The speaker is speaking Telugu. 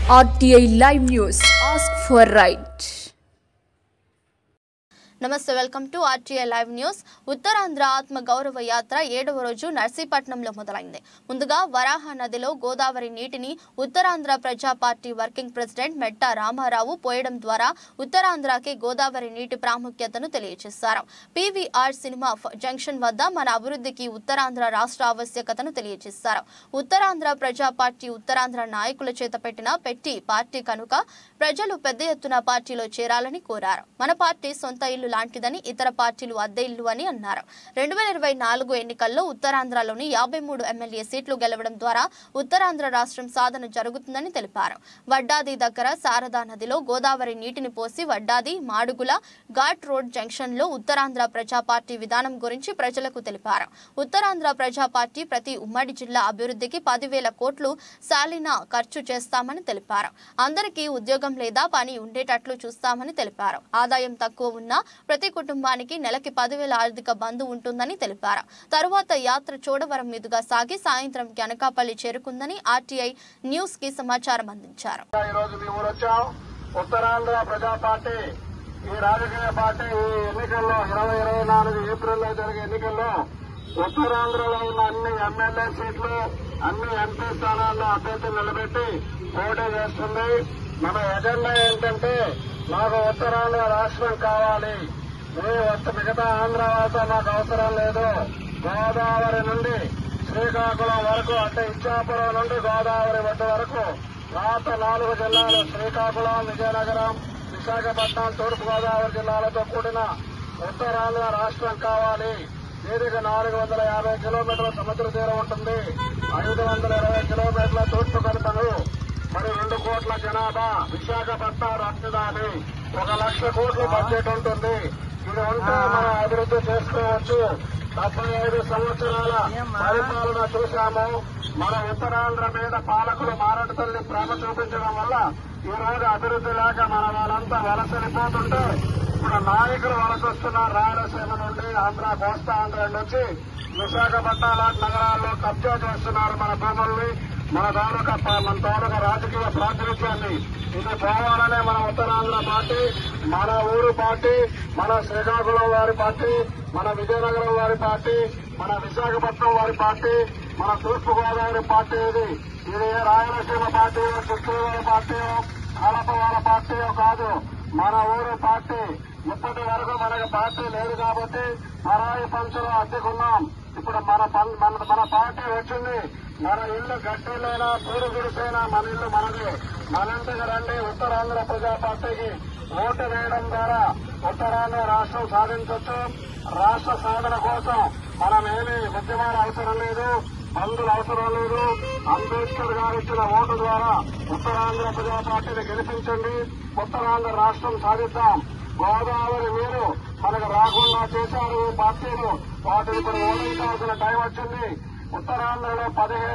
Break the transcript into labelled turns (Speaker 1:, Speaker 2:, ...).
Speaker 1: RTI Live News. Ask for right.
Speaker 2: నమస్తే welcome to RTI live news. Uttarandhra ఆత్మ గౌరవ యాత్ర 7వ రోజు నర్సీపట్నంలో మొదలైంది. ముందుగా వరాహ నదిలో గోదావరి నీటిని Uttarandhra Praja party working president Metta Ramarao పోయడం ద్వారా ఉత్తరాంధ్రకి గోదావరి నీటి ప్రాముఖ్యతను తెలియజేశారు. పీవీఆర్ సినిమా జంక్షన్ వద్ద మన అభివృద్ధికి ఉత్తరాంధ్ర రాష్ట్ర ఆవశ్యకతను తెలియజేశారు. ఉత్తరాంధ్ర ప్రజా పార్టీ ఉత్తరాంధ్ర నాయకుల చేత పెట్టి పార్టీ కనుక ప్రజలు పెద్ద ఎత్తున పార్టీలో చేరాలని కోరారు. మన పార్టీ సొంత ఇల్లు లాంటిదని, ఇతర పార్టీలు అద్దె ఇల్లు అని అన్నారు. 2024 ఎన్నికల్లో ఉత్తరాంధ్రలోని 53 ఎమ్మెల్యే సీట్లు గెలవడం ద్వారా ఉత్తరాంధ్ర రాష్ట్రం సాధన జరుగుతుందని తెలిపారు. వడ్డాది దగ్గర శారదా నదిలో గోదావరి నీటిని పోసి వడ్డాది మాడుగుల ఘాట్ రోడ్ జంక్షన్ లో ఉత్తరాంధ్ర ప్రజా పార్టీ విధానం గురించి ప్రజలకు తెలిపారు. ఉత్తరాంధ్ర ప్రజా పార్టీ ప్రతి ఉమ్మడి జిల్లా అభివృద్ధికి 10,000 కోట్లు సాలిన ఖర్చు చేస్తామని తెలిపారు. అందరికీ ఉద్యోగం లేదా పని ఉండేటట్లు చూస్తామని తెలిపారు. ఆదాయం తక్కువ ఉన్నా ప్రతి కుటుంబానికి నెలకి 10,000 ఆర్థిక బంధు ఉంటుందని తెలిపారు. తరువాత యాత్ర చోడవరం మీదుగా సాగి సాయంత్రం అనకాపల్లి చేరుకుందని ఆర్టీఐ న్యూస్ కి సమాచారం అందించారు.
Speaker 3: ఉత్తరాంధ్ర ప్రజా పార్టీ ఈ రాజకీయ పార్టీ ఈ ఎన్నికల్లో 2024 ఏప్రిల్లో జరిగే ఎన్నికల్లో ఉత్తరాంధ్రలో ఉన్న అన్ని ఎమ్మెల్యే సీట్లు, అన్ని ఎంపీ స్థానాల్లో అభ్యర్థులు నిలబెట్టి పోటీ చేస్తుంది. మన ఎజెండా ఏంటంటే నాకు ఉత్తరాంధ్ర రాష్ట్రం కావాలి, మిగతా ఆంధ్ర వాళ్ళతో నాకు అవసరం లేదు. గోదావరి నుండి శ్రీకాకుళం వరకు, అంటే ఇచ్చాపురం నుండి గోదావరి ఒడ్డు వరకు రాత 4 జిల్లాలు శ్రీకాకుళం, విజయనగరం, విశాఖపట్నం, తూర్పుగోదావరి జిల్లాలతో కూడిన ఉత్తరాంధ్ర రాష్ట్రం కావాలి. దీనికి 450 కిలోమీటర్ల సముద్ర తీరం ఉంటుంది, 520 కిలోమీటర్ల తూర్పు కనుకలు, మరి 2 కోట్ల జనాభా, విశాఖపట్నం రాజధాని, 1 లక్ష కోట్ల బడ్జెట్ ఉంటుంది. ఇది ఉంటే మనం అభివృద్ధి చేసుకోవచ్చు. 75 సంవత్సరాల పరిపాలన చూశాము. మన ఉత్తరాంధ్ర మీద పాలకులు మారటి తల్లి ప్రేమ చూపించడం వల్ల ఈ రోజు అభివృద్ధి లేక మన వాళ్ళంతా వలసలిపోతుంటే ఇప్పుడు నాయకులు వలస వస్తున్నారు. రాయలసీమ నుండి, ఆంధ్ర, కోస్తా ఆంధ్ర నుంచి విశాఖపట్నం లాంటి నగరాల్లో కబ్జా చేస్తున్నారు మన భూముల్ని, మన తాలూకా రాజకీయ ప్రాతినిధ్యాన్ని. ఇది పోవాలనే మన ఉత్తరాంధ్ర పార్టీ, మన ఊరు పార్టీ, మన శ్రీకాకుళం వారి పార్టీ, మన విజయనగరం వారి పార్టీ, మన విశాఖపట్నం వారి పార్టీ, మన తూర్పుగోదావరి పార్టీ. ఇది రాయలసీమ పార్టీయో, చిత్తూరు వారి పార్టీయో, కడప వాళ్ళ పార్టీయో కాదు, మన ఊరు పార్టీ. ఇప్పటి వరకు మనకు పార్టీ లేదు కాబట్టి పరాయి పంచులు అద్దెకున్నాం. ఇప్పుడు మన పార్టీ వచ్చింది. మన ఇల్లు గట్టిలైనా పూరు గుడిసైనా మన ఇల్లు మనది. మనంతగా రండి, ఉత్తరాంధ్ర ప్రజా పార్టీకి ఓటు వేయడం ద్వారా ఉత్తరాంధ్ర రాష్ట్రం సాధించవచ్చు. రాష్ట్ర సాధన కోసం మనమేమీ ఉద్యమాలు అవసరం లేదు, బంధులు అవసరం లేదు. అంబేద్కర్ గారు ఇచ్చిన ఓటు ద్వారా ఉత్తరాంధ్ర ప్రజా పార్టీని గెలిపించండి, ఉత్తరాంధ్ర రాష్ట్రం సాధిద్దాం. గోదావరి నీరు మనకు రాకుండా చేశారు ఈ పార్టీలు, వాటిని ఇప్పుడు ఓడించాల్సిన టైం వచ్చింది. ఉత్తరాంధ్రలో 15